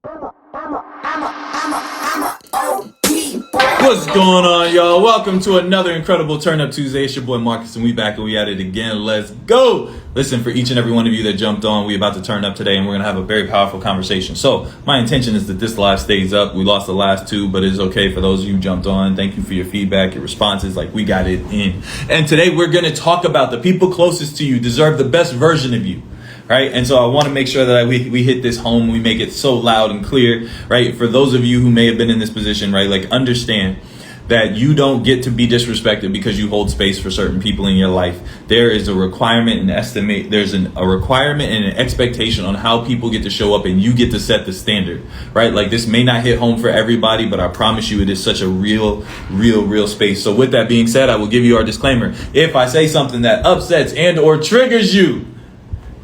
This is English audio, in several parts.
What's going on, y'all? Welcome to another incredible Turn Up Tuesday. It's your boy Marcus, and we back and we at it again. Let's go! Listen, for each and every one of you that jumped on, we about to turn up today, and we're gonna have a very powerful conversation. So, my intention is that this live stays up. We lost the last two, but it's okay for those of you who jumped on. Thank you for your feedback, your responses. Like, we got it in. And today we're gonna talk about the people closest to you deserve the best version of you. Right. And so I want to make sure that we hit this home. We make it so loud and clear. Right. For those of you who may have been in this position. Right. Like, understand that you don't get to be disrespected because you hold space for certain people in your life. There is a requirement and estimate. There's a requirement and an expectation on how people get to show up, and you get to set the standard. Right. Like, this may not hit home for everybody, but I promise you it is such a real space. So with that being said, I will give you our disclaimer. If I say something that upsets and or triggers you,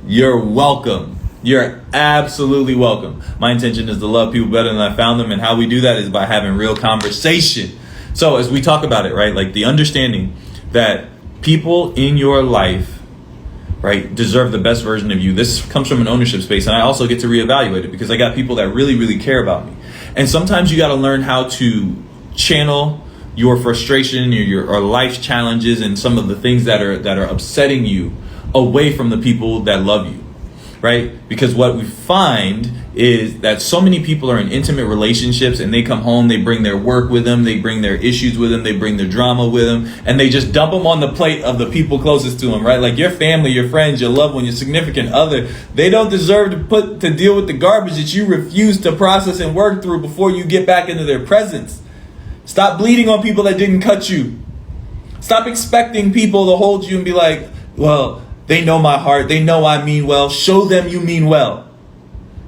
you're welcome. You're absolutely welcome. My intention is to love people better than I found them, and how we do that is by having real conversation. So as we talk about it, right, like the understanding that people in your life, right, deserve the best version of you. This comes from an ownership space, and I also get to reevaluate it because I got people that really care about me. And sometimes you got to learn how to channel your frustration, your life's challenges, and some of the things that are upsetting you away from the people that love you, right? Because what we find is that so many people are in intimate relationships, and they come home, they bring their work with them, they bring their issues with them, they bring their drama with them, and they just dump them on the plate of the people closest to them, right? Like your family, your friends, your loved one, your significant other. They don't deserve to deal with the garbage that you refuse to process and work through before you get back into their presence. Stop bleeding on people that didn't cut you. Stop expecting people to hold you and be like, well, they know my heart. They know I mean well. Show them you mean well.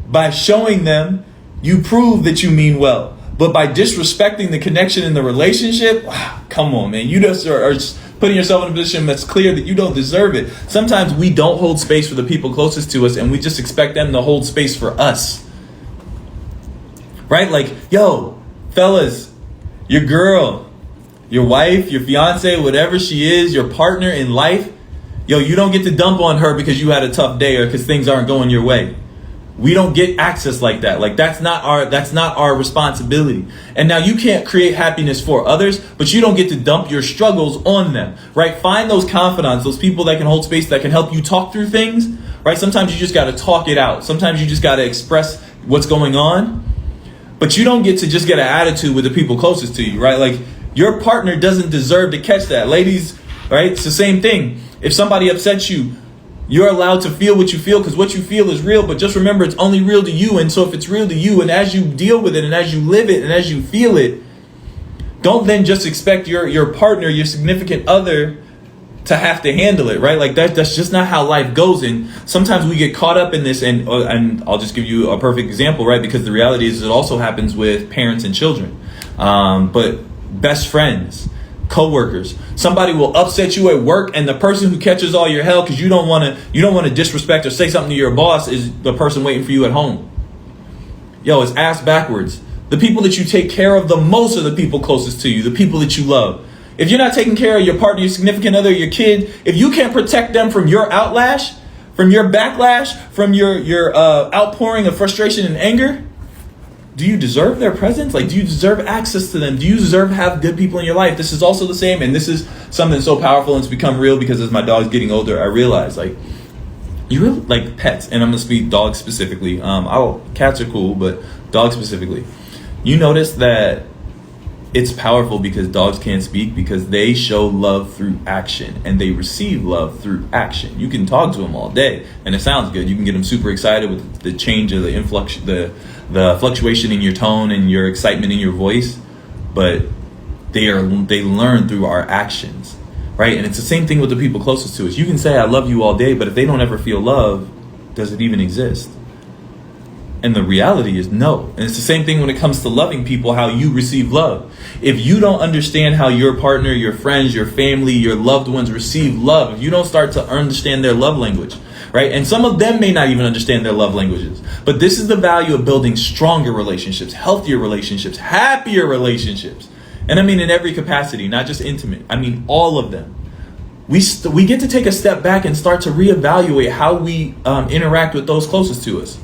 By showing them, you prove that you mean well. But by disrespecting the connection in the relationship, wow, come on, man. You just are putting yourself in a position that's clear that you don't deserve it. Sometimes we don't hold space for the people closest to us, and we just expect them to hold space for us. Right? Like, yo, fellas, your girl, your wife, your fiance, whatever she is, your partner in life, yo, you don't get to dump on her because you had a tough day or because things aren't going your way. We don't get access like that. Like, that's not our responsibility. And now you can't create happiness for others, but you don't get to dump your struggles on them, right? Find those confidants, those people that can hold space, that can help you talk through things, right? Sometimes you just got to talk it out. Sometimes you just got to express what's going on, but you don't get to just get an attitude with the people closest to you, right? Like, your partner doesn't deserve to catch that. Ladies, right? It's the same thing. If somebody upsets you, you're allowed to feel what you feel, because what you feel is real. But just remember, it's only real to you. And so if it's real to you, and as you deal with it, and as you live it, and as you feel it, don't then just expect your partner, your significant other, to have to handle it, right? Like, that's just not how life goes. And sometimes we get caught up in this, and I'll just give you a perfect example, right? Because the reality is it also happens with parents and children, but best friends, co-workers. Somebody will upset you at work, and the person who catches all your hell because you don't want to disrespect or say something to your boss is the person waiting for you at home. Yo, it's ass backwards. The people that you take care of the most are the people closest to you, the people that you love. If you're not taking care of your partner, your significant other, your kid, if you can't protect them from your outlash, from your backlash, from your outpouring of frustration and anger, do you deserve their presence? Like, do you deserve access to them? Do you deserve to have good people in your life? This is also the same, and this is something so powerful, and it's become real because as my dog's getting older, I realize, like, you really like pets, and I'm gonna speak dogs specifically. Cats are cool, but dogs specifically. You notice that it's powerful because dogs can't speak, because they show love through action, and they receive love through action. You can talk to them all day, and it sounds good. You can get them super excited with the change of the influx, the fluctuation in your tone and your excitement in your voice, but they learn through our actions, right? And it's the same thing with the people closest to us. You can say I love you all day, but if they don't ever feel love, does it even exist? And the reality is no. And it's the same thing when it comes to loving people, how you receive love. If you don't understand how your partner, your friends, your family, your loved ones receive love, if you don't start to understand their love language, right? And some of them may not even understand their love languages. But this is the value of building stronger relationships, healthier relationships, happier relationships. And I mean in every capacity, not just intimate. I mean all of them. We get to take a step back and start to reevaluate how we interact with those closest to us.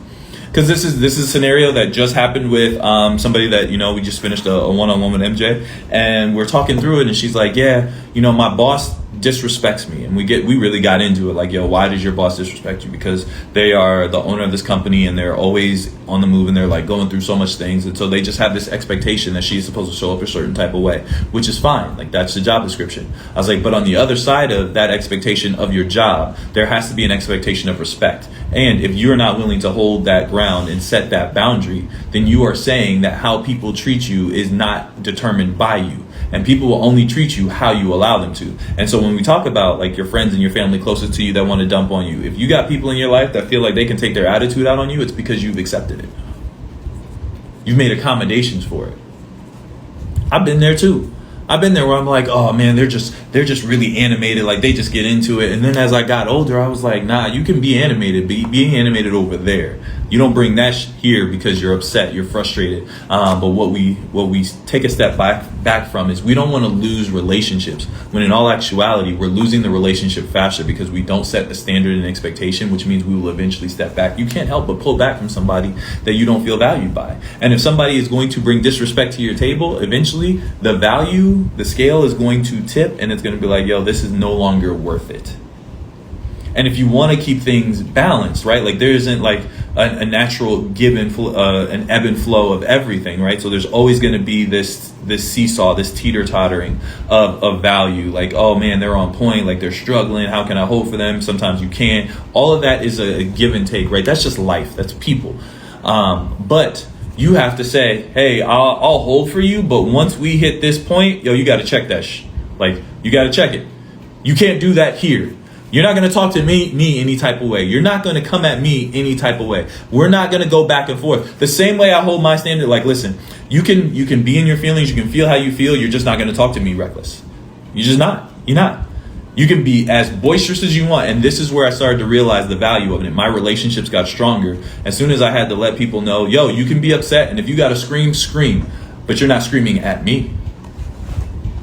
because this is a scenario that just happened with somebody that we just finished a one-on-one with MJ, and we're talking through it, and she's like, yeah, my boss disrespects me, and we really got into it, like, yo, why does your boss disrespect you? Because they are the owner of this company, and they're always on the move, and they're like going through so much things, and so they just have this expectation that she's supposed to show up a certain type of way, which is fine, like that's the job description. I was like, but on the other side of that expectation of your job, there has to be an expectation of respect, and if you're not willing to hold that ground and set that boundary, then you are saying that how people treat you is not determined by you. And people will only treat you how you allow them to. And so when we talk about like your friends and your family closest to you that want to dump on you, if you got people in your life that feel like they can take their attitude out on you, it's because you've accepted it. You've made accommodations for it. I've been there too. I've been there where I'm like, oh man, they're just really animated, like they just get into it. And then as I got older, I was like, nah, you can be animated, be animated over there. You don't bring that here because you're upset, you're frustrated. But what we take a step back from is we don't want to lose relationships, when in all actuality we're losing the relationship faster because we don't set the standard and expectation, which means we will eventually step back. You can't help but pull back from somebody that you don't feel valued by. And if somebody is going to bring disrespect to your table, eventually the scale is going to tip, and it's going to be like, yo, this is no longer worth it. And if you want to keep things balanced, right? Like there isn't like a natural give and an ebb and flow of everything, right? So there's always going to be this seesaw, this teeter-tottering of value. Like, oh man, they're on point. Like they're struggling. How can I hold for them? Sometimes you can't. All of that is a give and take, right? That's just life. That's people. But you have to say, hey, I'll hold for you, but once we hit this point, yo, you got to check that. Like you got to check it. You can't do that here. You're not going to talk to me any type of way. You're not going to come at me any type of way. We're not going to go back and forth. The same way I hold my standard, like, listen, you can be in your feelings. You can feel how you feel. You're just not going to talk to me reckless. You're just not. You're not. You can be as boisterous as you want. And this is where I started to realize the value of it. My relationships got stronger as soon as I had to let people know, yo, you can be upset. And if you got to scream, scream. But you're not screaming at me.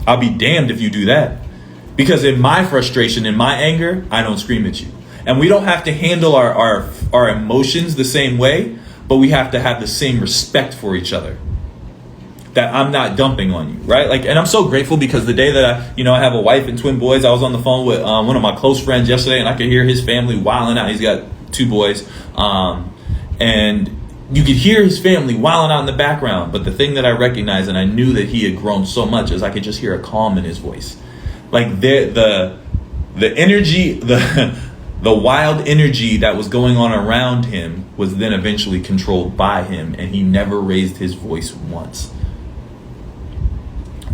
I'll be damned if you do that. Because in my frustration, in my anger, I don't scream at you. And we don't have to handle our emotions the same way, but we have to have the same respect for each other. That I'm not dumping on you, right? Like, and I'm so grateful because the day that I have a wife and twin boys, I was on the phone with one of my close friends yesterday, and I could hear his family wilding out. He's got 2 boys, and you could hear his family wilding out in the background. But the thing that I recognized, and I knew that he had grown so much, is I could just hear a calm in his voice. Like the energy, the wild energy that was going on around him was then eventually controlled by him, and he never raised his voice once.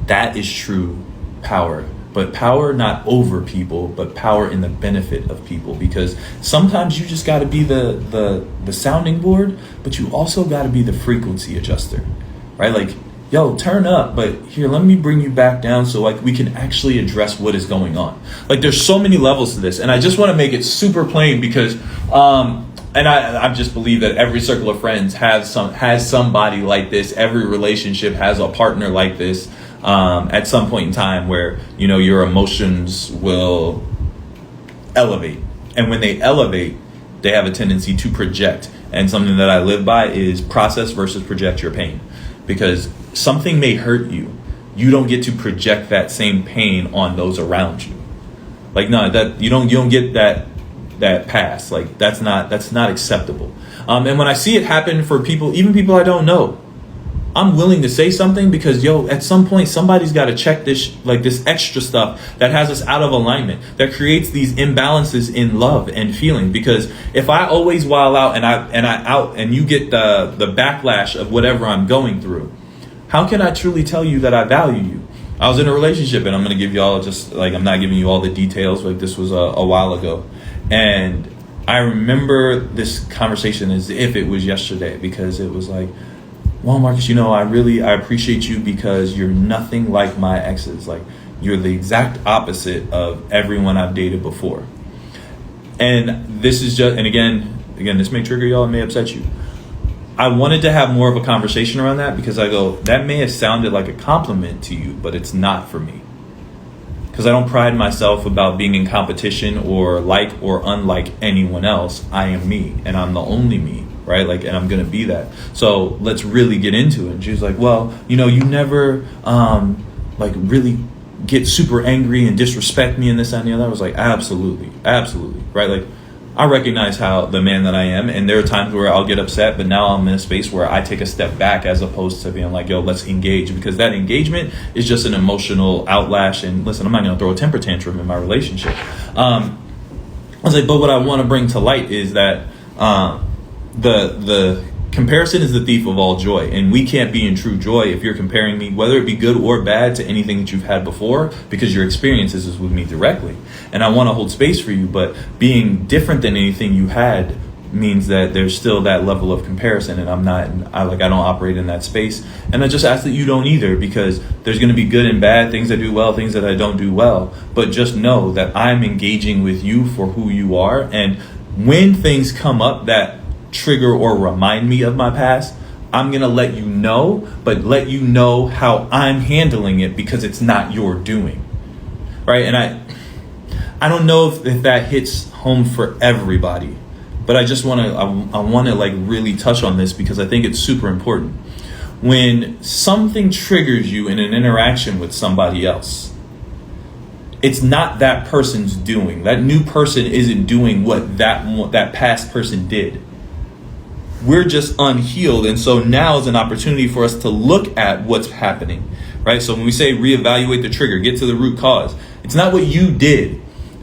That is true power. But power not over people, but power in the benefit of people. Because sometimes you just got to be the sounding board, but you also got to be the frequency adjuster, right? Like, yo, turn up, but here, let me bring you back down so like we can actually address what is going on. Like there's so many levels to this, and I just want to make it super plain because and I just believe that every circle of friends has somebody like this. Every relationship has a partner like this at some point in time where your emotions will elevate, and when they elevate, they have a tendency to project. And something that I live by is process versus project your pain. Because something may hurt you, you don't get to project that same pain on those around you. Like, no, that you don't get that pass. Like that's not acceptable. And when I see it happen for people, even people I don't know, I'm willing to say something because at some point somebody's got to check this extra stuff that has us out of alignment, that creates these imbalances in love and feeling. Because if I always wild out and you get the backlash of whatever I'm going through, how can I truly tell you that I value you? I was in a relationship, and I'm going to give y'all I'm not giving you all the details. Like this was a while ago, and I remember this conversation as if it was yesterday, because it was like, well, Marcus, I appreciate you because you're nothing like my exes. Like you're the exact opposite of everyone I've dated before. And this is just, and again, this may trigger y'all, it may upset you. I wanted to have more of a conversation around that because I go, that may have sounded like a compliment to you, but it's not for me. Because I don't pride myself about being in competition or like or unlike anyone else. I am me, and I'm the only me. right? Like, and I'm gonna be that. So let's really get into it. And she was like, well, you never like really get super angry and disrespect me and this and the other. I was like, absolutely, right? Like, I recognize how the man that I am, and there are times where I'll get upset, but now I'm in a space where I take a step back as opposed to being like, yo, let's engage, because that engagement is just an emotional outlash. And listen, I'm not going to throw a temper tantrum in my relationship. I was like, but what I want to bring to light is that the comparison is the thief of all joy, and we can't be in true joy if you're comparing me, whether it be good or bad, to anything that you've had before, because your experiences is with me directly. And I want to hold space for you, but being different than anything you had means that there's still that level of comparison, and I don't operate in that space. And I just ask that you don't either, because there's going to be good and bad, things I do well, things that I don't do well. But just know that I'm engaging with you for who you are, and when things come up that trigger or remind me of my past, I'm gonna let you know, but let you know how I'm handling it, because it's not your doing, right? And I don't know if that hits home for everybody, but I just want to like really touch on this, because I think it's super important. When something triggers you in an interaction with somebody else, it's not that person's doing. That new person isn't doing what that past person did. We're just unhealed, and so now is an opportunity for us to look at what's happening, right? So when we say reevaluate the trigger, get to the root cause, it's not what you did.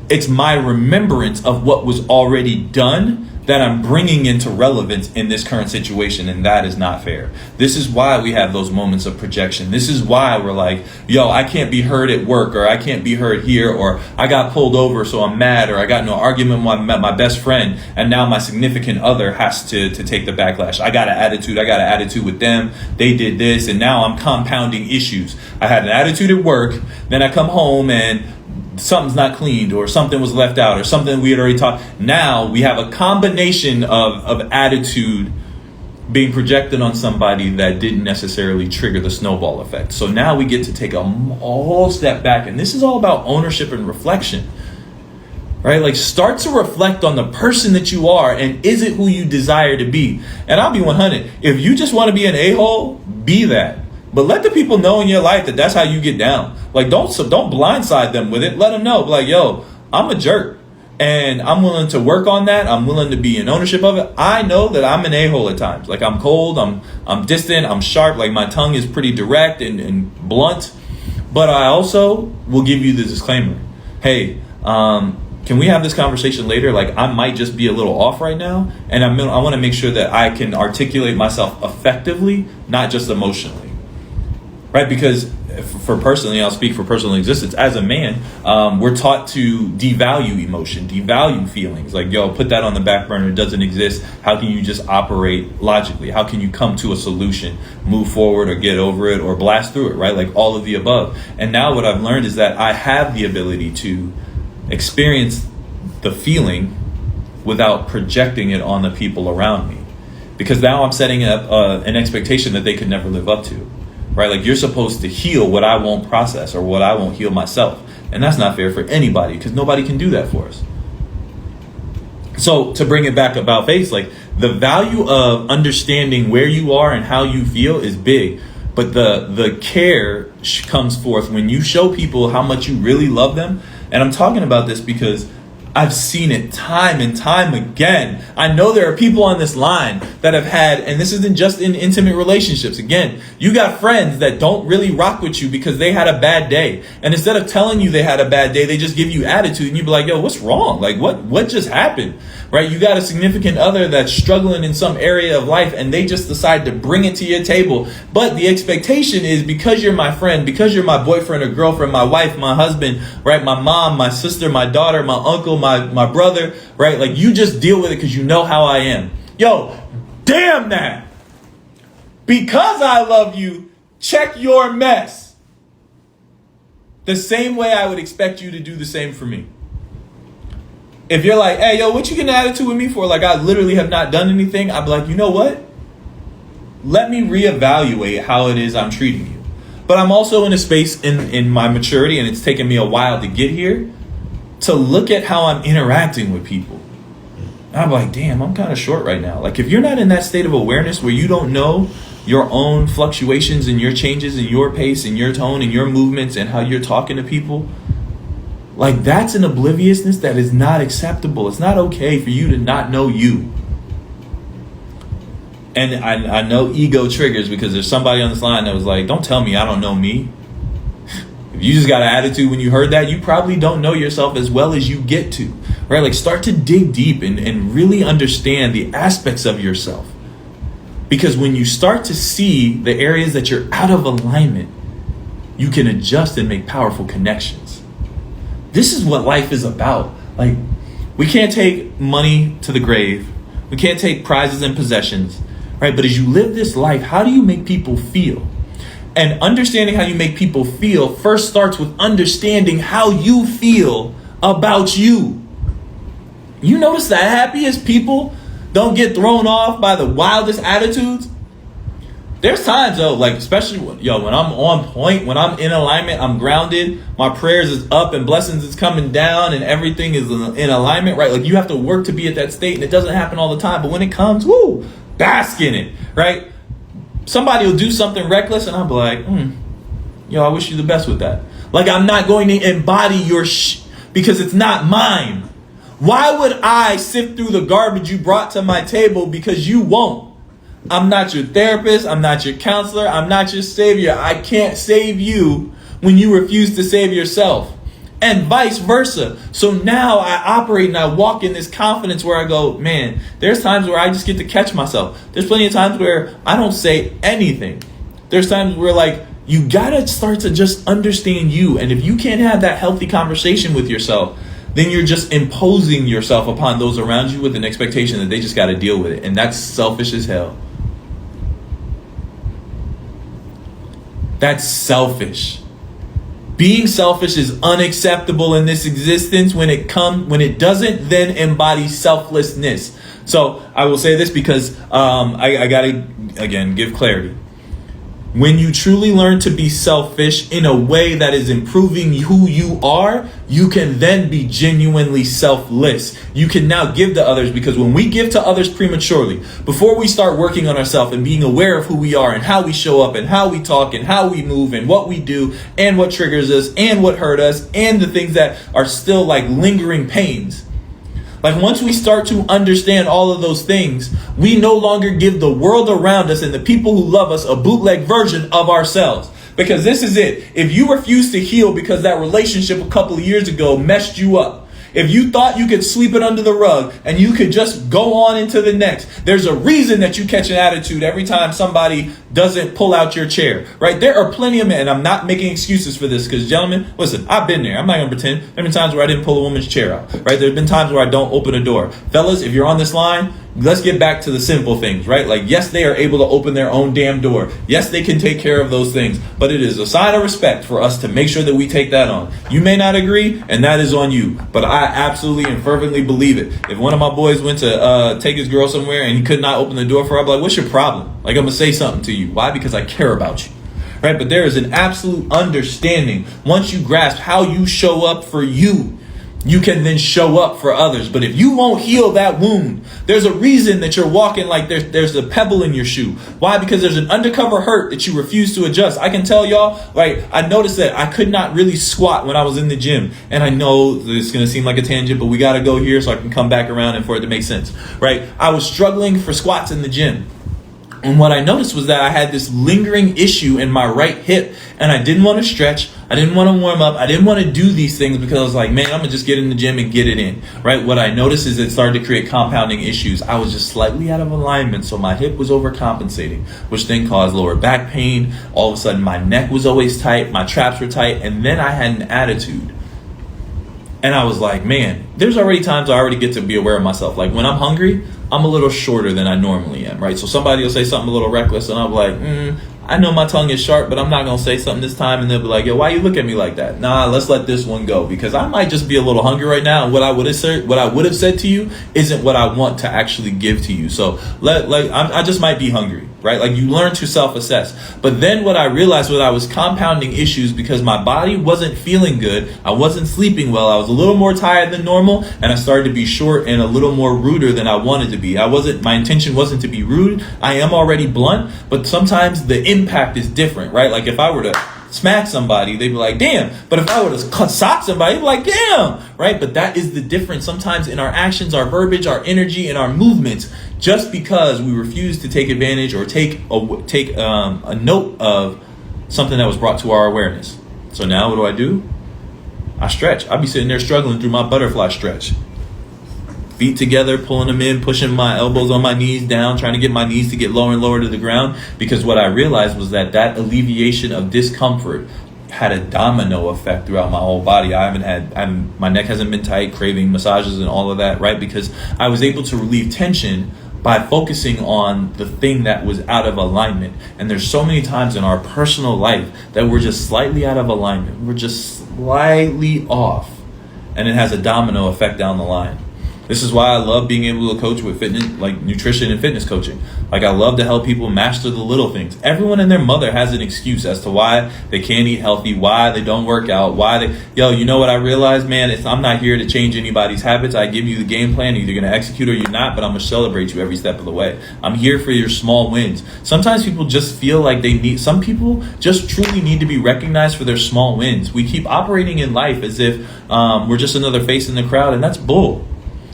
It's my remembrance of what was already done that I'm bringing into relevance in this current situation, and that is not fair. This is why we have those moments of projection. This is why we're like, yo, I can't be heard at work, or I can't be heard here, or I got pulled over so I'm mad, or I got in an argument with my best friend, and now my significant other has to take the backlash. I got an attitude with them, they did this, and now I'm compounding issues. I had an attitude at work, then I come home and something's not cleaned, or something was left out, or something we had already taught. Now we have a combination of attitude being projected on somebody that didn't necessarily trigger the snowball effect. So now we get to take a whole step back, and this is all about ownership and reflection, right? Like, start to reflect on the person that you are, and is it who you desire to be? And I'll be 100. If you just want to be an a-hole, be that. But let the people know in your life that that's how you get down. Like, don't blindside them with it. Let them know, like, yo, I'm a jerk, and I'm willing to work on that. I'm willing to be in ownership of it. I know that I'm an a-hole at times. Like, I'm cold, I'm distant, I'm sharp. Like, my tongue is pretty direct and blunt. But I also will give you the disclaimer. Hey, can we have this conversation later? Like, I might just be a little off right now, and I want to make sure that I can articulate myself effectively, not just emotionally. Right? Because for personally, I'll speak for personal existence. As a man, we're taught to devalue emotion, devalue feelings. Like, yo, put that on the back burner. It doesn't exist. How can you just operate logically? How can you come to a solution, move forward, or get over it, or blast through it, right? Like, all of the above. And now what I've learned is that I have the ability to experience the feeling without projecting it on the people around me. Because now I'm setting up an expectation that they could never live up to. Right? Like, you're supposed to heal what I won't process, or what I won't heal myself. And that's not fair for anybody, because nobody can do that for us. So to bring it back about face, like, the value of understanding where you are and how you feel is big. But the care comes forth when you show people how much you really love them. And I'm talking about this because I've seen it time and time again. I know there are people on this line that have had, and this isn't just in intimate relationships. Again, you got friends that don't really rock with you because they had a bad day. And instead of telling you they had a bad day, they just give you attitude, and you be like, yo, what's wrong? Like, what just happened? Right? You got a significant other that's struggling in some area of life, and they just decide to bring it to your table. But the expectation is, because you're my friend, because you're my boyfriend or girlfriend, my wife, my husband, right? My mom, my sister, my daughter, my uncle, my brother, right? Like, you just deal with it because you know how I am. Yo, damn that. Because I love you, check your mess. The same way I would expect you to do the same for me. If you're like, hey, yo, what you getting an attitude with me for? Like, I literally have not done anything. I'd be like, you know what? Let me reevaluate how it is I'm treating you. But I'm also in a space in my maturity, and it's taken me a while to get here, to look at how I'm interacting with people. And I'm like, damn, I'm kind of short right now. Like, if you're not in that state of awareness where you don't know your own fluctuations and your changes in your pace and your tone and your movements and how you're talking to people, like, that's an obliviousness that is not acceptable. It's not okay for you to not know you. And I know ego triggers, because there's somebody on this line that was like, don't tell me I don't know me. If you just got an attitude when you heard that, you probably don't know yourself as well as you get to, right? Like, start to dig deep and really understand the aspects of yourself. Because when you start to see the areas that you're out of alignment, you can adjust and make powerful connections. This is what life is about. Like, we can't take money to the grave. We can't take prizes and possessions, right? But as you live this life, how do you make people feel? And understanding how you make people feel first starts with understanding how you feel about you. You notice the happiest people don't get thrown off by the wildest attitudes? There's times though, like, especially when I'm on point, when I'm in alignment, I'm grounded, my prayers is up and blessings is coming down and everything is in alignment, right? Like, you have to work to be at that state, and it doesn't happen all the time. But when it comes, woo, bask in it, right? Somebody will do something reckless and I'll be like, I wish you the best with that. Like, I'm not going to embody your because it's not mine. Why would I sift through the garbage you brought to my table because you won't? I'm not your therapist. I'm not your counselor. I'm not your savior. I can't save you when you refuse to save yourself, and vice versa. So now I operate and I walk in this confidence where I go, man, there's times where I just get to catch myself. There's plenty of times where I don't say anything. There's times where, like, you gotta start to just understand you. And if you can't have that healthy conversation with yourself, then you're just imposing yourself upon those around you with an expectation that they just got to deal with it. And that's selfish as hell. That's selfish. Being selfish is unacceptable in this existence. When it doesn't then embody selflessness. So I will say this because I got to, again, give clarity. When you truly learn to be selfish in a way that is improving who you are, you can then be genuinely selfless. You can now give to others, because when we give to others prematurely, before we start working on ourselves and being aware of who we are and how we show up and how we talk and how we move and what we do and what triggers us and what hurt us and the things that are still like lingering pains. Like, once we start to understand all of those things, we no longer give the world around us and the people who love us a bootleg version of ourselves. Because this is it. If you refuse to heal because that relationship a couple of years ago messed you up, if you thought you could sweep it under the rug and you could just go on into the next, there's a reason that you catch an attitude every time somebody doesn't pull out your chair, right? There are plenty of men, and I'm not making excuses for this, because gentlemen, listen, I've been there. I'm not going to pretend. There have been times where I didn't pull a woman's chair out, right? There have been times where I don't open a door. Fellas, if you're on this line, let's get back to the simple things, right? Like, yes, they are able to open their own damn door. Yes, they can take care of those things. But it is a sign of respect for us to make sure that we take that on. You may not agree, and that is on you. But I absolutely and fervently believe it. If one of my boys went to take his girl somewhere and he could not open the door for her, I'm like, what's your problem? Like, I'm going to say something to you. Why? Because I care about you. Right? But there is an absolute understanding. Once you grasp how you show up for you, you can then show up for others. But if you won't heal that wound, there's a reason that you're walking like there's a pebble in your shoe. Why? Because there's an undercover hurt that you refuse to adjust. I can tell y'all, like, I noticed that I could not really squat when I was in the gym. And I know it's going to seem like a tangent, but we got to go here so I can come back around and for it to make sense, right? I was struggling for squats in the gym. And what I noticed was that I had this lingering issue in my right hip, and I didn't want to stretch. I didn't want to warm up. I didn't want to do these things because I was like, man, I'm going to just get in the gym and get it in, right? What I noticed is it started to create compounding issues. I was just slightly out of alignment, so my hip was overcompensating, which then caused lower back pain. All of a sudden, my neck was always tight. My traps were tight. And then I had an attitude. And I was like, man, there's already times I already get to be aware of myself. Like, when I'm hungry, I'm a little shorter than I normally am, right? So somebody will say something a little reckless, and I'm like, I know my tongue is sharp, but I'm not going to say something this time. And they'll be like, yo, why you look at me like that? Nah, let's let this one go, because I might just be a little hungry right now. And what I would have said to you isn't what I want to actually give to you. So I just might be hungry. right? Like you learn to self-assess. But then what I realized was I was compounding issues because my body wasn't feeling good. I wasn't sleeping well. I was a little more tired than normal, and I started to be short and a little more ruder than I wanted to be. My intention wasn't to be rude. I am already blunt, but sometimes the impact is different, right? Like if I were to smack somebody, they'd be like, damn. But if I were to sock somebody, they'd be like, damn, right? But that is the difference sometimes in our actions, our verbiage, our energy, and our movements. Just because we refuse to take advantage or take a note of something that was brought to our awareness. So now what do? I stretch. I'll be sitting there struggling through my butterfly stretch. Feet together, pulling them in, pushing my elbows on my knees down, trying to get my knees to get lower and lower to the ground. Because what I realized was that alleviation of discomfort had a domino effect throughout my whole body. My neck hasn't been tight, craving massages and all of that, right? Because I was able to relieve tension by focusing on the thing that was out of alignment. And there's so many times in our personal life that we're just slightly out of alignment. We're just slightly off. And it has a domino effect down the line. This is why I love being able to coach with fitness, like nutrition and fitness coaching. Like I love to help people master the little things. Everyone and their mother has an excuse as to why they can't eat healthy, why they don't work out, you know what I realized, man? I'm not here to change anybody's habits. I give you the game plan. You're either going to execute or you're not, but I'm going to celebrate you every step of the way. I'm here for your small wins. Sometimes people just feel like some people just truly need to be recognized for their small wins. We keep operating in life as if we're just another face in the crowd, and that's bull.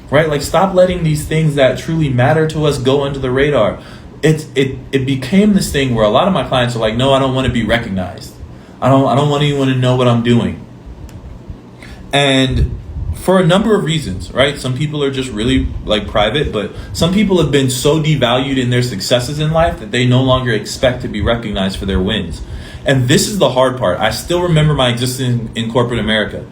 Right? Like stop letting these things that truly matter to us go under the radar. It became this thing where a lot of my clients are like, no, I don't want to be recognized. I don't want anyone to know what I'm doing. And for a number of reasons, right? Some people are just really like private, but some people have been so devalued in their successes in life that they no longer expect to be recognized for their wins. And this is the hard part. I still remember my existence in corporate America.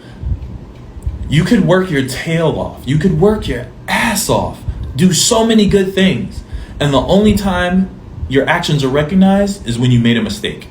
You could work your tail off. You could work your ass off. Do so many good things. And the only time your actions are recognized is when you made a mistake.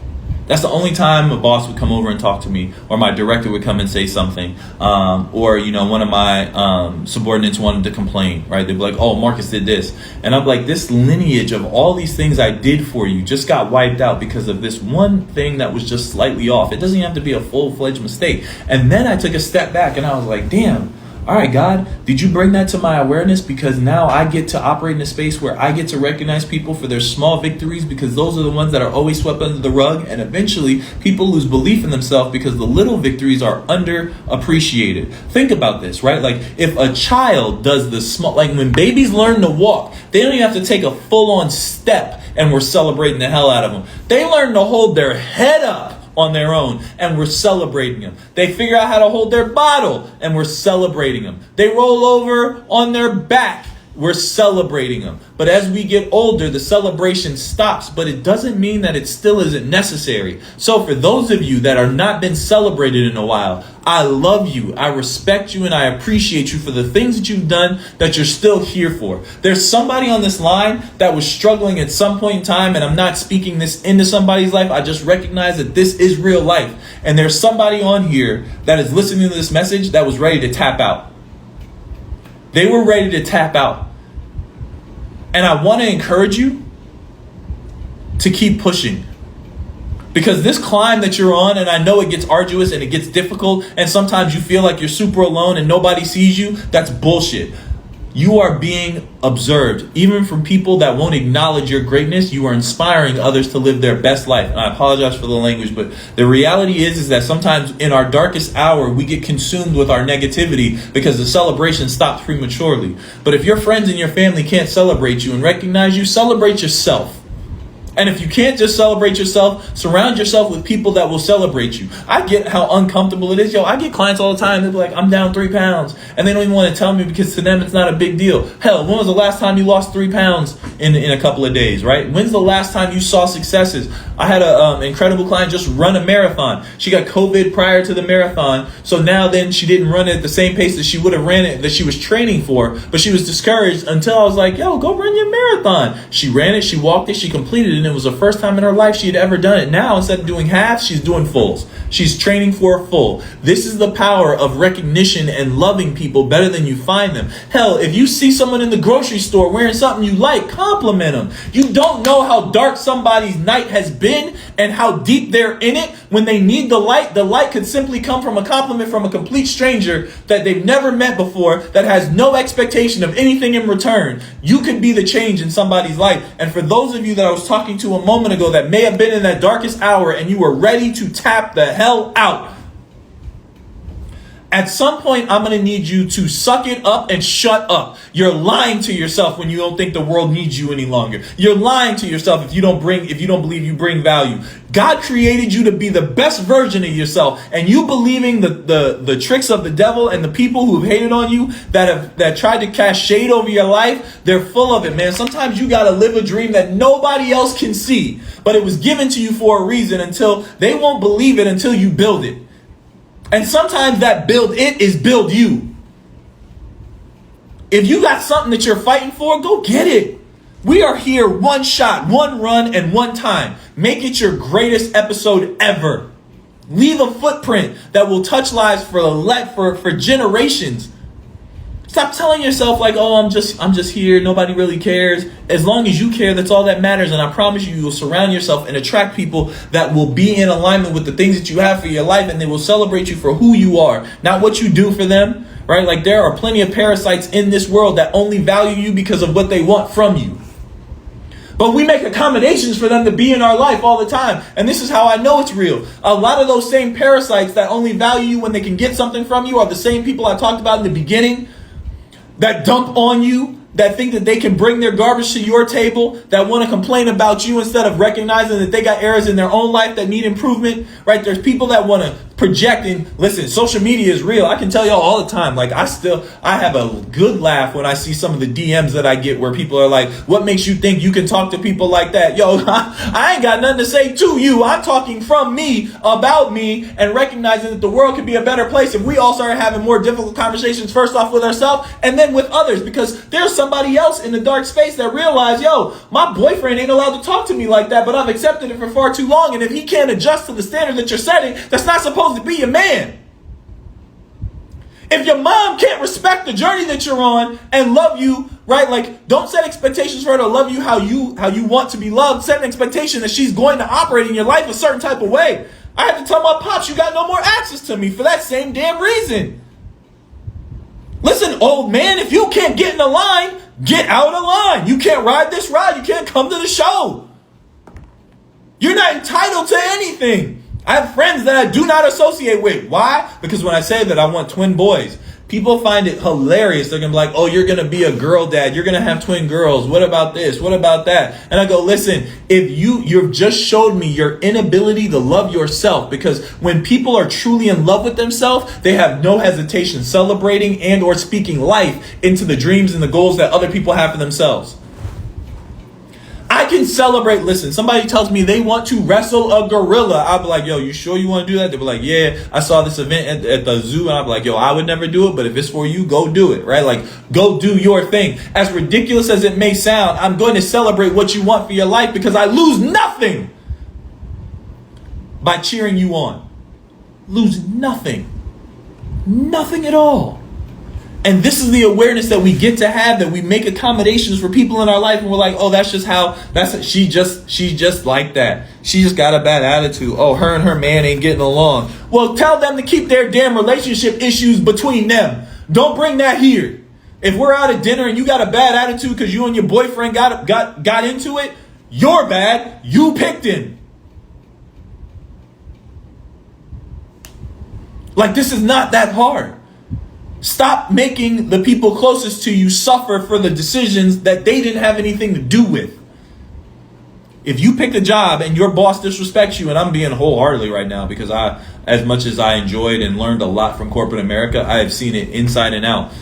That's the only time a boss would come over and talk to me, or my director would come and say something, or one of my subordinates wanted to complain, right? They'd be like, oh, Marcus did this. And I'm like, this lineage of all these things I did for you just got wiped out because of this one thing that was just slightly off. It doesn't even have to be a full-fledged mistake. And then I took a step back and I was like, damn, all right, God, did you bring that to my awareness? Because now I get to operate in a space where I get to recognize people for their small victories, because those are the ones that are always swept under the rug. And eventually people lose belief in themselves because the little victories are underappreciated. Think about this, right? Like if a child does the small, like when babies learn to walk, they don't even have to take a full-on step and we're celebrating the hell out of them. They learn to hold their head up on their own, and we're celebrating them. They figure out how to hold their bottle, and we're celebrating them. They roll over on their back, we're celebrating them. But as we get older, the celebration stops, but it doesn't mean that it still isn't necessary. So for those of you that are not been celebrated in a while, I love you, I respect you, and I appreciate you for the things that you've done that you're still here for. There's somebody on this line that was struggling at some point in time, and I'm not speaking this into somebody's life. I just recognize that this is real life. And there's somebody on here that is listening to this message that was ready to tap out. They were ready to tap out. And I want to encourage you to keep pushing. Because this climb that you're on, and I know it gets arduous and it gets difficult, and sometimes you feel like you're super alone and nobody sees you, that's bullshit. You are being observed. Even from people that won't acknowledge your greatness, you are inspiring others to live their best life. And I apologize for the language, but the reality is that sometimes in our darkest hour, we get consumed with our negativity because the celebration stops prematurely. But if your friends and your family can't celebrate you and recognize you, celebrate yourself. And if you can't just celebrate yourself, surround yourself with people that will celebrate you. I get how uncomfortable it is. I get clients all the time. They're like, I'm down 3 pounds. And they don't even want to tell me because to them, it's not a big deal. Hell, when was the last time you lost 3 pounds in a couple of days, right? When's the last time you saw successes? I had an incredible client just run a marathon. She got COVID prior to the marathon. So now then she didn't run it at the same pace that she would have ran it, that she was training for. But she was discouraged until I was like, yo, go run your marathon. She ran it, she walked it, she completed it. and it was the first time in her life she had ever done it. Now, instead of doing halves, she's doing fulls. She's training for a full. This is the power of recognition and loving people better than you find them. Hell, if you see someone in the grocery store wearing something you like, compliment them. You don't know how dark somebody's night has been and how deep they're in it. When they need the light could simply come from a compliment from a complete stranger that they've never met before, that has no expectation of anything in return. You could be the change in somebody's life. And for those of you that I was talking to a moment ago that may have been in that darkest hour and you were ready to tap the hell out, at some point, I'm going to need you to suck it up and shut up. You're lying to yourself when you don't think the world needs you any longer. You're lying to yourself if you don't believe you bring value. God created you to be the best version of yourself, and you believing the tricks of the devil and the people who've hated on you that tried to cast shade over your life, they're full of it, man. Sometimes you got to live a dream that nobody else can see, but it was given to you for a reason. Until they won't believe it until you build it. And sometimes that build it is build you. If you got something that you're fighting for, go get it. We are here one shot, one run, and one time. Make it your greatest episode ever. Leave a footprint that will touch lives for generations. Stop telling yourself like, oh, I'm just here. Nobody really cares. As long as you care, that's all that matters. And I promise you, you'll surround yourself and attract people that will be in alignment with the things that you have for your life. And they will celebrate you for who you are, not what you do for them, right? Like there are plenty of parasites in this world that only value you because of what they want from you. But we make accommodations for them to be in our life all the time. And this is how I know it's real. A lot of those same parasites that only value you when they can get something from you are the same people I talked about in the beginning, that dump on you, that think that they can bring their garbage to your table, that want to complain about you instead of recognizing that they got areas in their own life that need improvement, right? There's people that want to project, and listen, social media is real. I can tell y'all all the time, like I have a good laugh when I see some of the DMs that I get where people are like, what makes you think you can talk to people like that? Yo, I ain't got nothing to say to you. I'm talking from me, about me, and recognizing that the world could be a better place if we all started having more difficult conversations, first off with ourselves and then with others, because there's somebody else in the dark space that realized, yo, my boyfriend ain't allowed to talk to me like that, but I've accepted it for far too long. And if he can't adjust to the standard that you're setting, that's not supposed to be your man. If your mom can't respect the journey that you're on and love you, right? Like, don't set expectations for her to love you how you want to be loved. Set an expectation that she's going to operate in your life a certain type of way. I had to tell my pops, you got no more access to me for that same damn reason. Listen, old man, if you can't get in the line, get out of the line. You can't ride this ride. You can't come to the show. You're not entitled to anything. I have friends that I do not associate with. Why? Because when I say that I want twin boys, people find it hilarious. They're going to be like, oh, you're going to be a girl dad. You're going to have twin girls. What about this? What about that? And I go, listen, if you've just showed me your inability to love yourself, because when people are truly in love with themselves, they have no hesitation celebrating and or speaking life into the dreams and the goals that other people have for themselves. I can celebrate. Listen, somebody tells me they want to wrestle a gorilla. I'll be like, yo, you sure you want to do that? They'll be like, yeah, I saw this event at the zoo. And I'll be like, yo, I would never do it. But if it's for you, go do it, right? Like, go do your thing. As ridiculous as it may sound, I'm going to celebrate what you want for your life because I lose nothing by cheering you on. Lose nothing. Nothing at all. And this is the awareness that we get to have, that we make accommodations for people in our life, and we're like, oh, that's just how, she just like that. She just got a bad attitude. Oh, her and her man ain't getting along. Well, tell them to keep their damn relationship issues between them. Don't bring that here. If we're out at dinner and you got a bad attitude because you and your boyfriend got into it, you're bad. You picked him. Like, this is not that hard. Stop making the people closest to you suffer for the decisions that they didn't have anything to do with. If you pick a job and your boss disrespects you, and I'm being wholeheartedly right now because as much as I enjoyed and learned a lot from corporate America, I have seen it inside and out.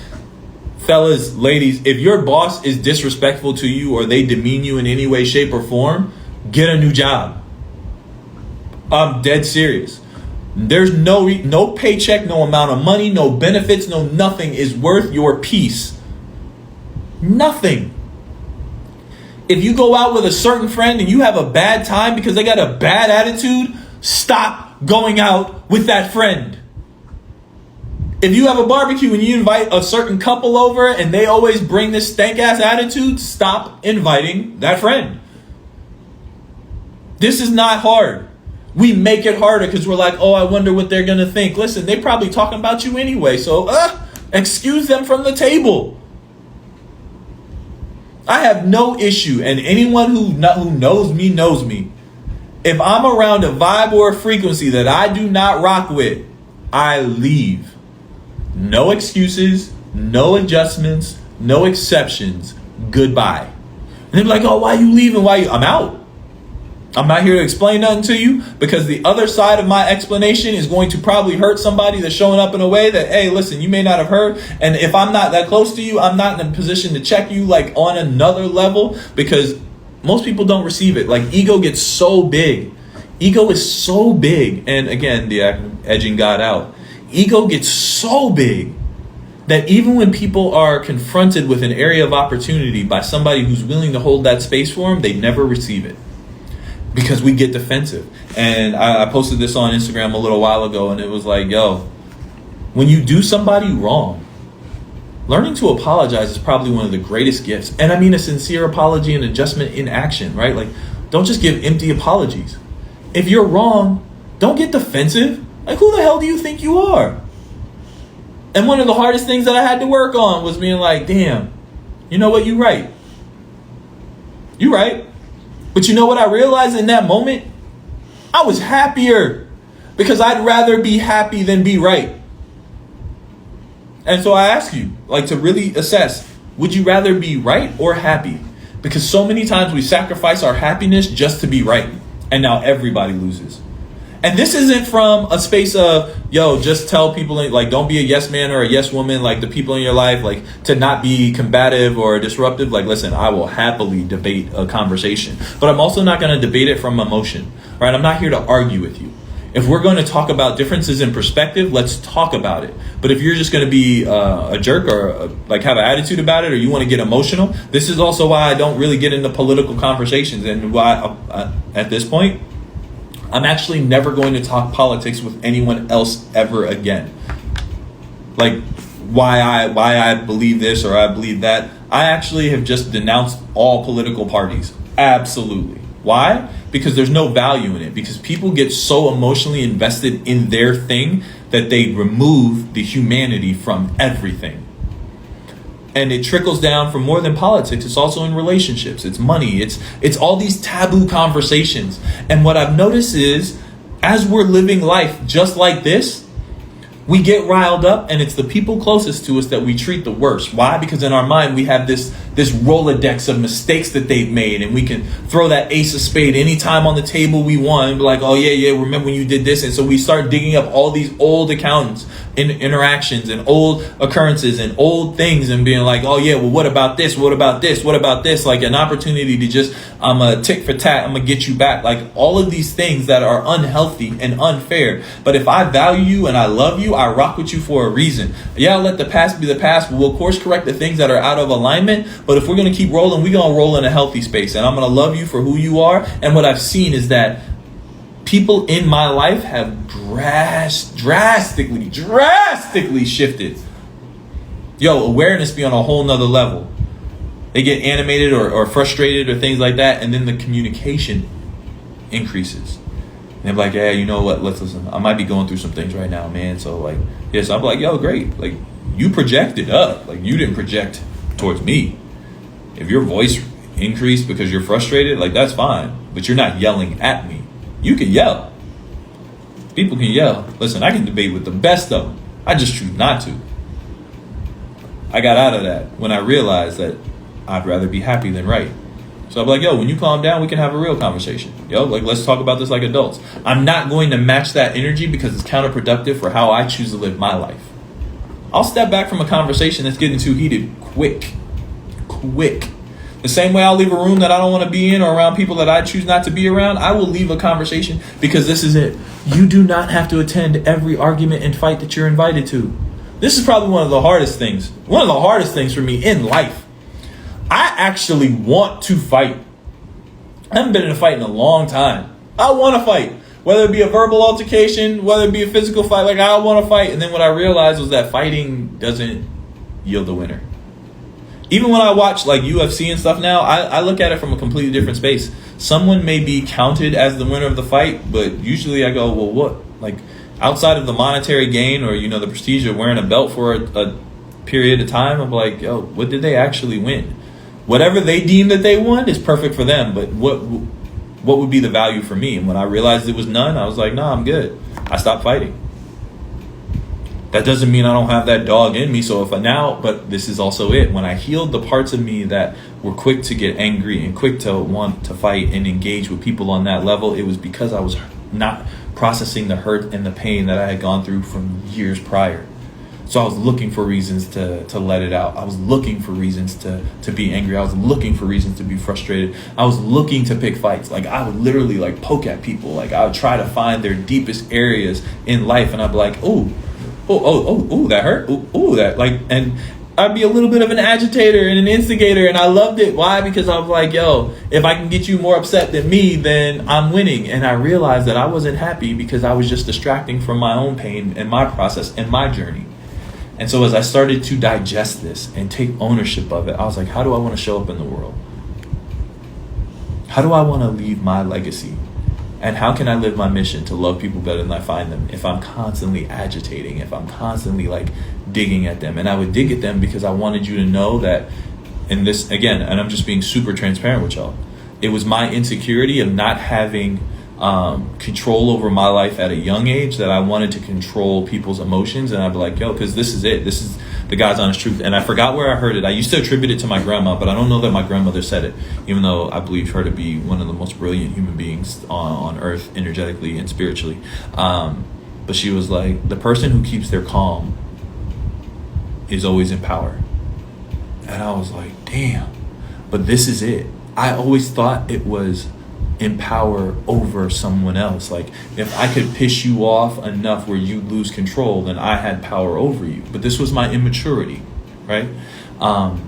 Fellas, ladies, if your boss is disrespectful to you or they demean you in any way, shape, or form, get a new job. I'm dead serious. There's no paycheck, no amount of money, no benefits, no nothing is worth your peace. Nothing. If you go out with a certain friend and you have a bad time because they got a bad attitude, stop going out with that friend. If you have a barbecue and you invite a certain couple over and they always bring this stank ass attitude, stop inviting that friend. This is not hard. We make it harder because we're like, oh, I wonder what they're going to think. Listen, they probably talking about you anyway. So excuse them from the table. I have no issue. And anyone who knows me knows me. If I'm around a vibe or a frequency that I do not rock with, I leave. No excuses, no adjustments, no exceptions. Goodbye. And they're like, oh, why you leaving? I'm out. I'm not here to explain nothing to you because the other side of my explanation is going to probably hurt somebody that's showing up in a way that, hey, listen, you may not have heard. And if I'm not that close to you, I'm not in a position to check you like on another level because most people don't receive it. Like ego gets so big. Ego is so big. And again, the edging God out. Ego gets so big that even when people are confronted with an area of opportunity by somebody who's willing to hold that space for them, they never receive it because we get defensive. And I posted this on Instagram a little while ago and it was like, yo, when you do somebody wrong, learning to apologize is probably one of the greatest gifts. And I mean a sincere apology and adjustment in action, right? Like, don't just give empty apologies. If you're wrong, don't get defensive. Like, who the hell do you think you are? And one of the hardest things that I had to work on was being like, damn, you know what? You right. You right. But you know what I realized in that moment? I was happier because I'd rather be happy than be right. And so I ask you, like, to really assess, would you rather be right or happy? Because so many times we sacrifice our happiness just to be right. And now everybody loses. And this isn't from a space of, yo, just tell people, like, don't be a yes man or a yes woman, like the people in your life, like to not be combative or disruptive. Like, listen, I will happily debate a conversation, but I'm also not going to debate it from emotion, right? I'm not here to argue with you. If we're going to talk about differences in perspective, let's talk about it. But if you're just going to be a jerk or like have an attitude about it, or you want to get emotional, this is also why I don't really get into political conversations and why at this point, I'm actually never going to talk politics with anyone else ever again. Like why I believe this or I believe that. I actually have just denounced all political parties. Absolutely. Why? Because there's no value in it. Because people get so emotionally invested in their thing that they remove the humanity from everything. And it trickles down from more than politics. It's also in relationships. It's money. It's all these taboo conversations. And what I've noticed is, as we're living life just like this, we get riled up, and it's the people closest to us that we treat the worst. Why? Because in our mind, we have this Rolodex of mistakes that they've made, and we can throw that ace of spade anytime on the table we want and be like, oh, yeah, remember when you did this? And so we start digging up all these old accounts, interactions and old occurrences and old things and being like, oh, yeah, well, what about this? What about this? What about this? Like an opportunity to just, I'm a tick for tat, I'm going to get you back. Like all of these things that are unhealthy and unfair. But if I value you and I love you, I rock with you for a reason. Yeah, I'll let the past be the past. We'll course correct the things that are out of alignment. But if we're going to keep rolling, we're going to roll in a healthy space. And I'm going to love you for who you are. And what I've seen is that people in my life have drastically shifted. Yo, awareness be on a whole nother level. They get animated or frustrated or things like that. And then the communication increases. And they're like, yeah, you know what? Let's listen. I might be going through some things right now, man. So like, yeah, so I'm like, yo, great. Like you projected up. Like you didn't project towards me. If your voice increased because you're frustrated, like that's fine. But you're not yelling at me. You can yell. People can yell. Listen, I can debate with the best of them. I just choose not to. I got out of that when I realized that I'd rather be happy than right. So I'm like, yo, when you calm down, we can have a real conversation. Yo, like, let's talk about this like adults. I'm not going to match that energy because it's counterproductive for how I choose to live my life. I'll step back from a conversation that's getting too heated quick. The same way I'll leave a room that I don't want to be in or around people that I choose not to be around, I will leave a conversation because this is it. You do not have to attend every argument and fight that you're invited to. This is probably one of the hardest things. One of the hardest things for me in life. I actually want to fight. I haven't been in a fight in a long time. I want to fight. Whether it be a verbal altercation, whether it be a physical fight, like I want to fight. And then what I realized was that fighting doesn't yield a winner. Even when I watch like UFC and stuff now, I look at it from a completely different space. Someone may be counted as the winner of the fight, but usually I go, well, what? Like outside of the monetary gain or, the prestige of wearing a belt for a period of time, I'm like, yo, what did they actually win? Whatever they deem that they won is perfect for them, but what would be the value for me? And when I realized it was none, I was like, nah, I'm good. I stopped fighting. That doesn't mean I don't have that dog in me. So but this is also it. When I healed the parts of me that were quick to get angry and quick to want to fight and engage with people on that level, it was because I was not processing the hurt and the pain that I had gone through from years prior. So I was looking for reasons to let it out. I was looking for reasons to be angry. I was looking for reasons to be frustrated. I was looking to pick fights. Like I would literally like poke at people. Like I would try to find their deepest areas in life. And I'd be like, oh, that hurt. Oh, that like, and I'd be a little bit of an agitator and an instigator. And I loved it. Why? Because I was like, yo, if I can get you more upset than me, then I'm winning. And I realized that I wasn't happy because I was just distracting from my own pain and my process and my journey. And so as I started to digest this and take ownership of it, I was like, how do I want to show up in the world? How do I want to leave my legacy? And how can I live my mission to love people better than I find them if I'm constantly agitating, if I'm constantly like digging at them? And I would dig at them because I wanted you to know that, and this again, and I'm just being super transparent with y'all, it was my insecurity of not having control over my life at a young age that I wanted to control people's emotions. And I'd be like, yo, because this is it. This is the God's honest truth. And I forgot where I heard it. I used to attribute it to my grandma, but I don't know that my grandmother said it, even though I believe her to be one of the most brilliant human beings on earth, energetically and spiritually. But she was like, the person who keeps their calm is always in power. And I was like, damn, but this is it. I always thought it was in power over someone else. Like if I could piss you off enough where you lose control, then I had power over you. But this was my immaturity, right? And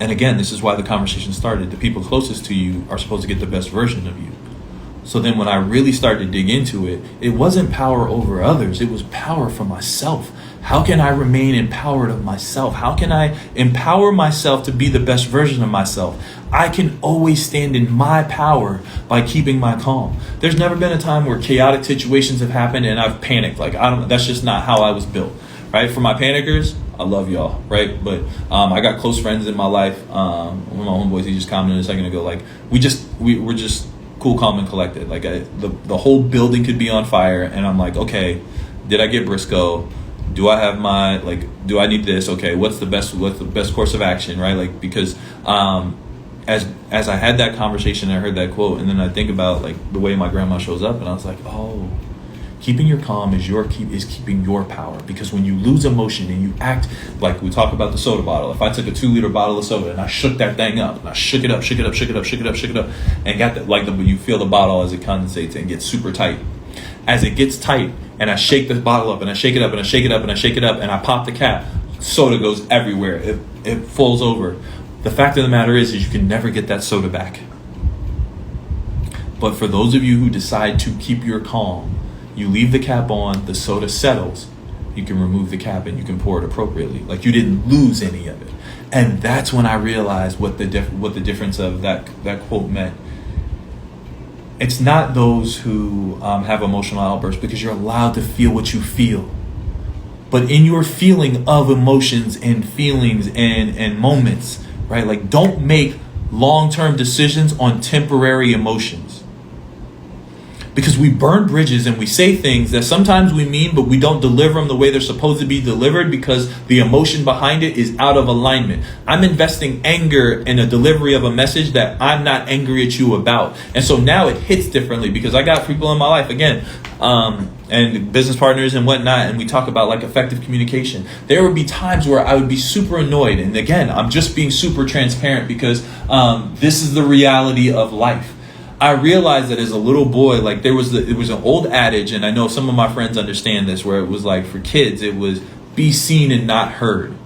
again, this is why the conversation started. The people closest to you are supposed to get the best version of you. So then when I really started to dig into it, it wasn't power over others. It was power for myself. How can I remain empowered of myself? How can I empower myself to be the best version of myself? I can always stand in my power by keeping my calm. There's never been a time where chaotic situations have happened and I've panicked. Like that's just not how I was built, right? For my panickers, I love y'all, right? But I got close friends in my life. One of my homeboys, he just commented a second ago, like we're just cool, calm, and collected. Like the whole building could be on fire, and I'm like, okay, did I get Briscoe? Do I have do I need this? Okay, what's the best course of action, right? Like, because as I had that conversation, I heard that quote, and then I think about like the way my grandma shows up, and I was like, oh, keeping your calm is keeping your power. Because when you lose emotion and you act like we talk about the soda bottle, if I took a 2-liter bottle of soda and I shook that thing up, and I shook it up, and got that, like you feel the bottle as it condensates and gets super tight. As it gets tight, and I shake the bottle up, and I shake it up, and I shake it up, and I shake it up, and I pop the cap, soda goes everywhere. It falls over. The fact of the matter is you can never get that soda back. But for those of you who decide to keep your calm, you leave the cap on, the soda settles, you can remove the cap and you can pour it appropriately. Like you didn't lose any of it. And that's when I realized what the difference of that quote meant. It's not those who have emotional outbursts, because you're allowed to feel what you feel. But in your feeling of emotions and feelings and moments, right? Like don't make long-term decisions on temporary emotions. Because we burn bridges and we say things that sometimes we mean, but we don't deliver them the way they're supposed to be delivered because the emotion behind it is out of alignment. I'm investing anger in a delivery of a message that I'm not angry at you about. And so now it hits differently because I got people in my life, again, and business partners and whatnot, and we talk about like effective communication. There would be times where I would be super annoyed. And again, I'm just being super transparent because this is the reality of life. I realized that as a little boy, like it was an old adage, and I know some of my friends understand this, where it was like for kids, it was be seen and not heard.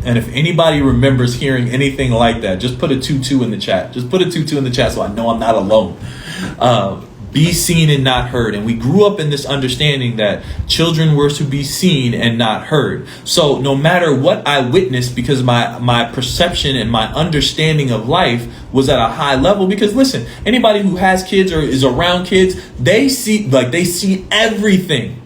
And if anybody remembers hearing anything like that, just put a 2-2 in the chat. Just put a 2-2 in the chat so I know I'm not alone. Be seen and not heard. And we grew up in this understanding that children were to be seen and not heard. So no matter what I witnessed, because my perception and my understanding of life was at a high level, because listen, anybody who has kids or is around kids, they see everything.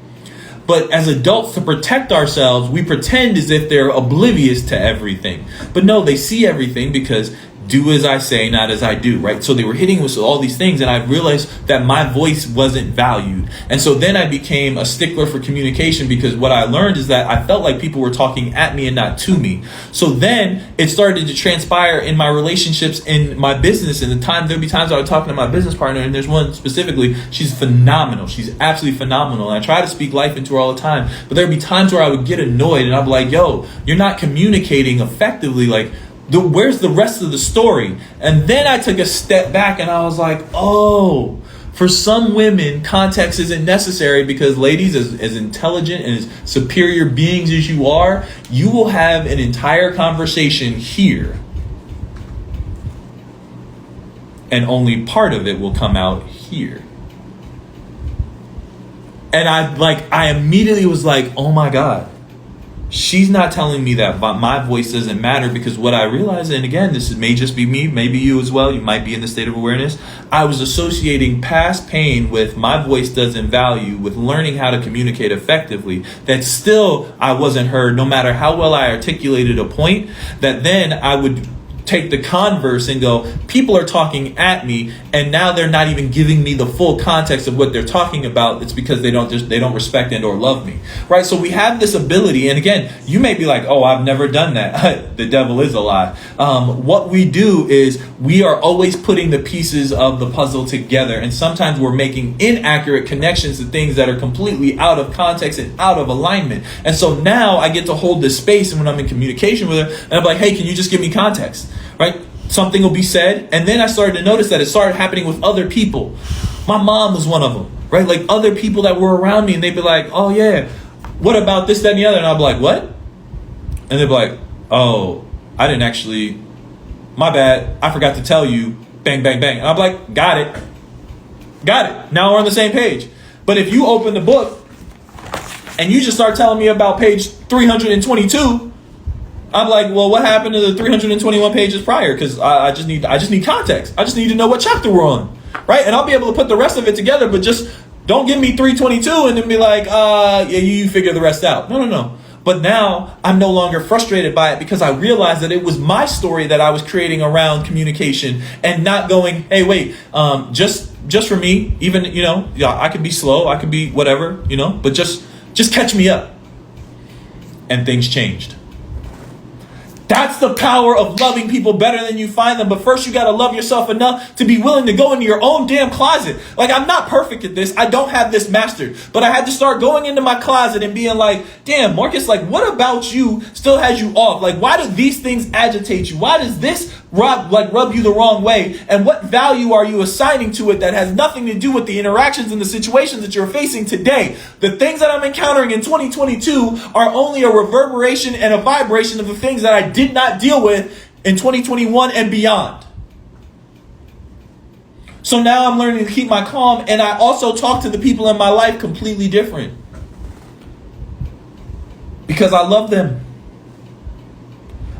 But as adults, to protect ourselves, we pretend as if they're oblivious to everything. But no, they see everything, because do as I say, not as I do, right? So they were hitting with all these things, and I realized that my voice wasn't valued. And so then I became a stickler for communication, because what I learned is that I felt like people were talking at me and not to me. So then it started to transpire in my relationships, in my business, and there'd be times I would talk to my business partner, and there's one specifically, she's phenomenal. She's absolutely phenomenal. And I try to speak life into her all the time, but there'd be times where I would get annoyed, and I'd be like, yo, you're not communicating effectively. Like, where's the rest of the story? And then I took a step back and I was like, oh, for some women, context isn't necessary, because ladies, as intelligent and as superior beings as you are, you will have an entire conversation here, and only part of it will come out here. And I immediately was like, oh my God. She's not telling me that my voice doesn't matter, because what I realized, and again, may just be me, maybe you as well, you might be in the state of awareness, I was associating past pain with my voice doesn't value, with learning how to communicate effectively, that still I wasn't heard, no matter how well I articulated a point, that then I would take the converse and go, people are talking at me, and now they're not even giving me the full context of what they're talking about. It's because they don't respect and or love me, right? So we have this ability, and again, you may be like, oh, I've never done that. The devil is a lie. What we do is we are always putting the pieces of the puzzle together, and sometimes we're making inaccurate connections to things that are completely out of context and out of alignment. And so now I get to hold this space, and when I'm in communication with her, and I'm like, hey, can you just give me context? Right? Something will be said, and then I started to notice that it started happening with other people. My mom was one of them, right? Like other people that were around me, and they'd be like, oh yeah, what about this, that, and the other? And I'd be like, what? And they'd be like, oh, I didn't actually, my bad, I forgot to tell you, bang, bang, bang. And I'd be like, got it. Now we're on the same page. But if you open the book and you just start telling me about page 322, I'm like, well, what happened to the 321 pages prior? Because I just need context. I just need to know what chapter we're on, right? And I'll be able to put the rest of it together, but just don't give me 322 and then be like, yeah, you figure the rest out. No. But now I'm no longer frustrated by it, because I realized that it was my story that I was creating around communication, and not going, hey, wait, just for me, even, yeah, I could be slow, I could be whatever, but just catch me up. And things changed. That's the power of loving people better than you find them. But first, you got to love yourself enough to be willing to go into your own damn closet. Like, I'm not perfect at this. I don't have this mastered. But I had to start going into my closet and being like, damn, Marcus, like, what about you still has you off? Like, why do these things agitate you? Why does this rub you the wrong way? And what value are you assigning to it that has nothing to do with the interactions and the situations that you're facing today? The things that I'm encountering in 2022 are only a reverberation and a vibration of the things that I did not deal with in 2021 and beyond. So now I'm learning to keep my calm, and I also talk to the people in my life completely different, because I love them.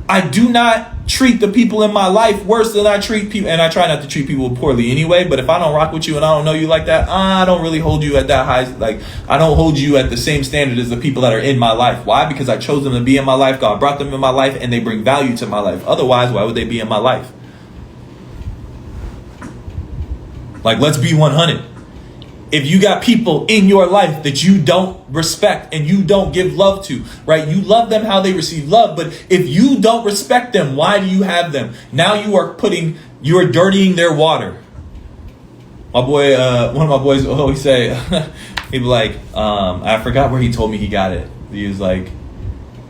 I do not treat the people in my life worse than I treat people, and I try not to treat people poorly anyway, but if I don't rock with you and I don't know you like that, I don't really hold you at that high, like, I don't hold you at the same standard as the people that are in my life. Why? Because I chose them to be in my life, God brought them in my life, and they bring value to my life. Otherwise, why would they be in my life? Like, let's be 100. If you got people in your life that you don't respect and you don't give love to, right? You love them how they receive love, but if you don't respect them, why do you have them? Now you are dirtying their water. My boy, one of my boys always say, he'd be like, I forgot where he told me he got it. He was like,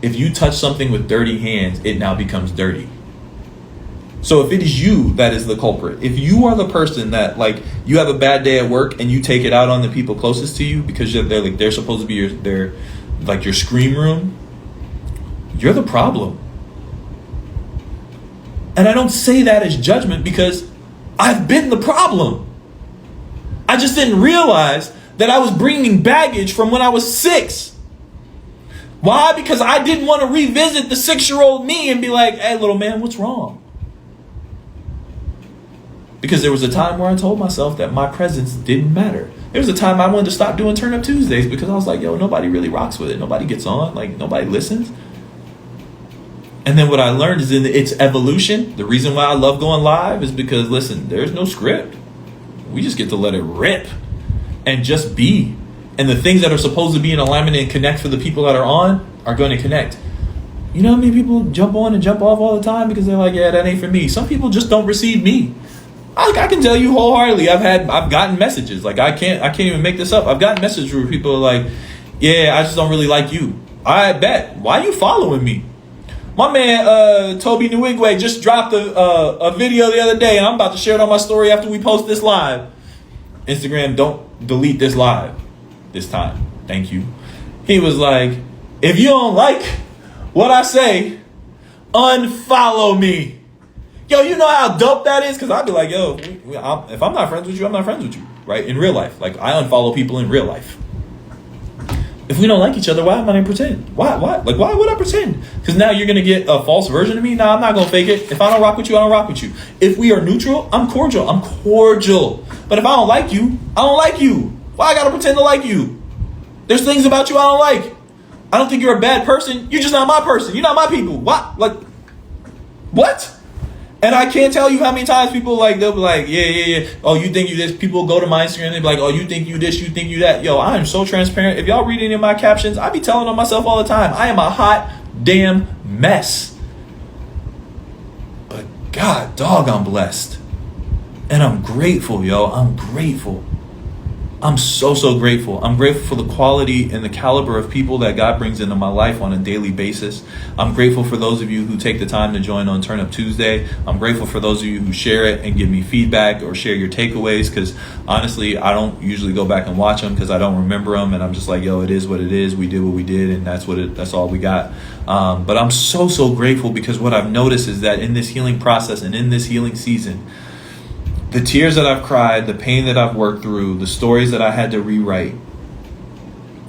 if you touch something with dirty hands, it now becomes dirty. So if it is you that is the culprit, if you are the person that, like, you have a bad day at work and you take it out on the people closest to you because they're supposed to be your scream room, you're the problem. And I don't say that as judgment because I've been the problem. I just didn't realize that I was bringing baggage from when I was 6. Why? Because I didn't want to revisit the 6-year-old me and be like, hey, little man, what's wrong? Because there was a time where I told myself that my presence didn't matter. There was a time I wanted to stop doing Turn Up Tuesdays because I was like, yo, nobody really rocks with it. Nobody gets on. Like, nobody listens. And then what I learned is in its evolution, the reason why I love going live is because, listen, there's no script. We just get to let it rip and just be. And the things that are supposed to be in alignment and connect for the people that are on are going to connect. You know how many people jump on and jump off all the time because they're like, yeah, that ain't for me. Some people just don't receive me. I can tell you wholeheartedly, I've gotten messages. Like, I can't even make this up. I've gotten messages where people are like, yeah, I just don't really like you. I bet. Why are you following me? My man, Toby Newigwe just dropped a video the other day, and I'm about to share it on my story after we post this live. Instagram, don't delete this live this time. Thank you. He was like, if you don't like what I say, unfollow me. Yo, you know how dope that is? Because I'd be like, yo, if I'm not friends with you, I'm not friends with you, right? In real life. Like, I unfollow people in real life. If we don't like each other, why am I going to pretend? Why? Like, why would I pretend? Because now you're going to get a false version of me? Nah, I'm not going to fake it. If I don't rock with you, I don't rock with you. If we are neutral, I'm cordial. I'm cordial. But if I don't like you, I don't like you. Why I got to pretend to like you? There's things about you I don't like. I don't think you're a bad person. You're just not my person. You're not my people. What? Like, what? And I can't tell you how many times people they'll be like, yeah. Oh, you think you this? People go to my Instagram and they be like, oh, you think you this, you think you that. Yo, I am so transparent. If y'all read any of my captions, I be telling on myself all the time. I am a hot damn mess. But God, dog, I'm blessed. And I'm grateful, yo. I'm grateful. I'm so grateful. I'm grateful for the quality and the caliber of people that God brings into my life on a daily basis. I'm grateful for those of you who take the time to join on Turn Up Tuesday. I'm grateful for those of you who share it and give me feedback or share your takeaways, because honestly, I don't usually go back and watch them because I don't remember them, and I'm just like, yo, it is what it is. We did what we did, and that's all we got. But I'm so grateful, because what I've noticed is that in this healing process and in this healing season, the tears that I've cried, the pain that I've worked through, the stories that I had to rewrite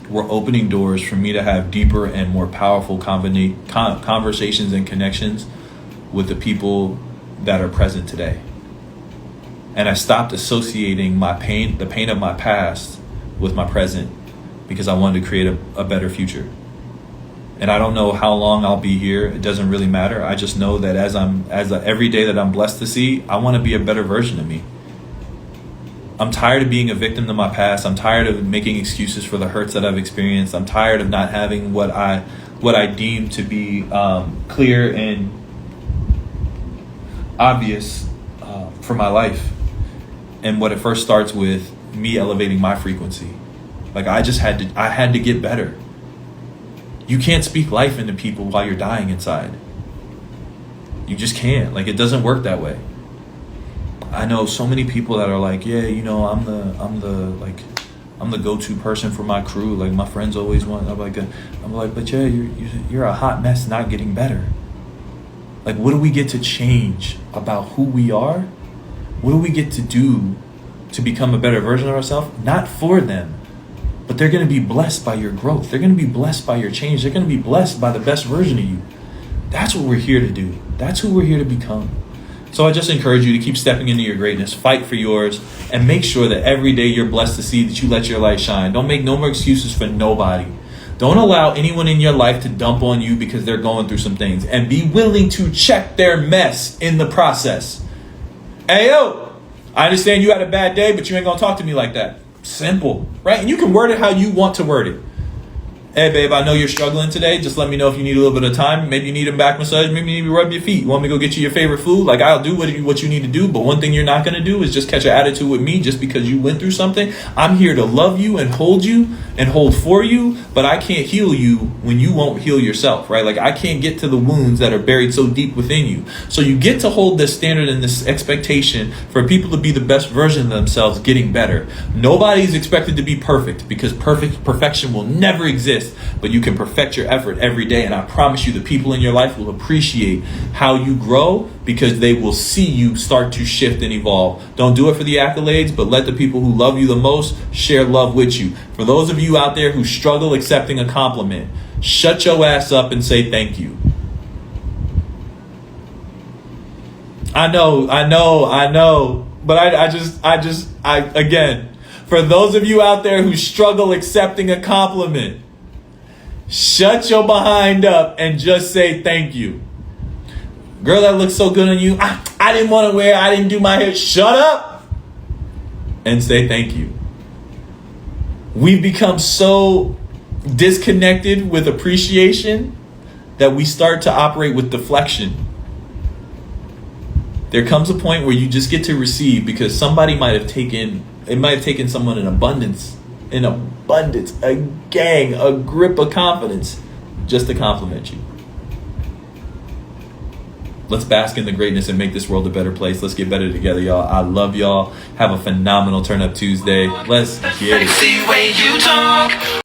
were opening doors for me to have deeper and more powerful conversations and connections with the people that are present today. And I stopped associating my pain, the pain of my past, with my present, because I wanted to create a better future. And I don't know how long I'll be here. It doesn't really matter. I just know that every day that I'm blessed to see, I want to be a better version of me. I'm tired of being a victim to my past. I'm tired of making excuses for the hurts that I've experienced. I'm tired of not having what I deem to be clear and obvious for my life. And what it first starts with me elevating my frequency. Like, I had to get better. You can't speak life into people while you're dying inside. You just can't. Like, it doesn't work that way. I know so many people that are like, yeah, you know, I'm the go-to person for my crew. Like, my friends always want. I'm like, but yeah, you're a hot mess, not getting better. Like, what do we get to change about who we are? What do we get to do to become a better version of ourselves? Not for them. But they're going to be blessed by your growth. They're going to be blessed by your change. They're going to be blessed by the best version of you. That's what we're here to do. That's who we're here to become. So I just encourage you to keep stepping into your greatness, fight for yours, and make sure that every day you're blessed to see that you let your light shine. Don't make no more excuses for nobody. Don't allow anyone in your life to dump on you because they're going through some things. And be willing to check their mess in the process. Hey, yo, I understand you had a bad day, but you ain't going to talk to me like that. Simple, right? And you can word it how you want to word it. Hey, babe, I know you're struggling today. Just let me know if you need a little bit of time. Maybe you need a back massage. Maybe you need to rub your feet. You want me to go get you your favorite food? Like, I'll do what you need to do. But one thing you're not going to do is just catch an attitude with me just because you went through something. I'm here to love you and hold for you. But I can't heal you when you won't heal yourself, right? Like, I can't get to the wounds that are buried so deep within you. So you get to hold this standard and this expectation for people to be the best version of themselves, getting better. Nobody's expected to be perfect, because perfection will never exist. exist, but you can perfect your effort every day. And I promise you, the people in your life will appreciate how you grow because they will see you start to shift and evolve. Don't do it for the accolades, but let the people who love you the most share love with you. For those of you out there who struggle accepting a compliment, shut your ass up and say thank you. I know. But I again, for those of you out there who struggle accepting a compliment, shut your behind up and just say thank you. Girl, that looks so good on you. I didn't want to wear it. I didn't do my hair. Shut up and say thank you. We've become so disconnected with appreciation that we start to operate with deflection. There comes a point where you just get to receive because somebody might have taken someone in abundance, a gang, a grip of confidence just to compliment you. Let's bask in the greatness and make this world a better place. Let's get better together, y'all. I love y'all. Have a phenomenal Turn Up Tuesday. Let's get it.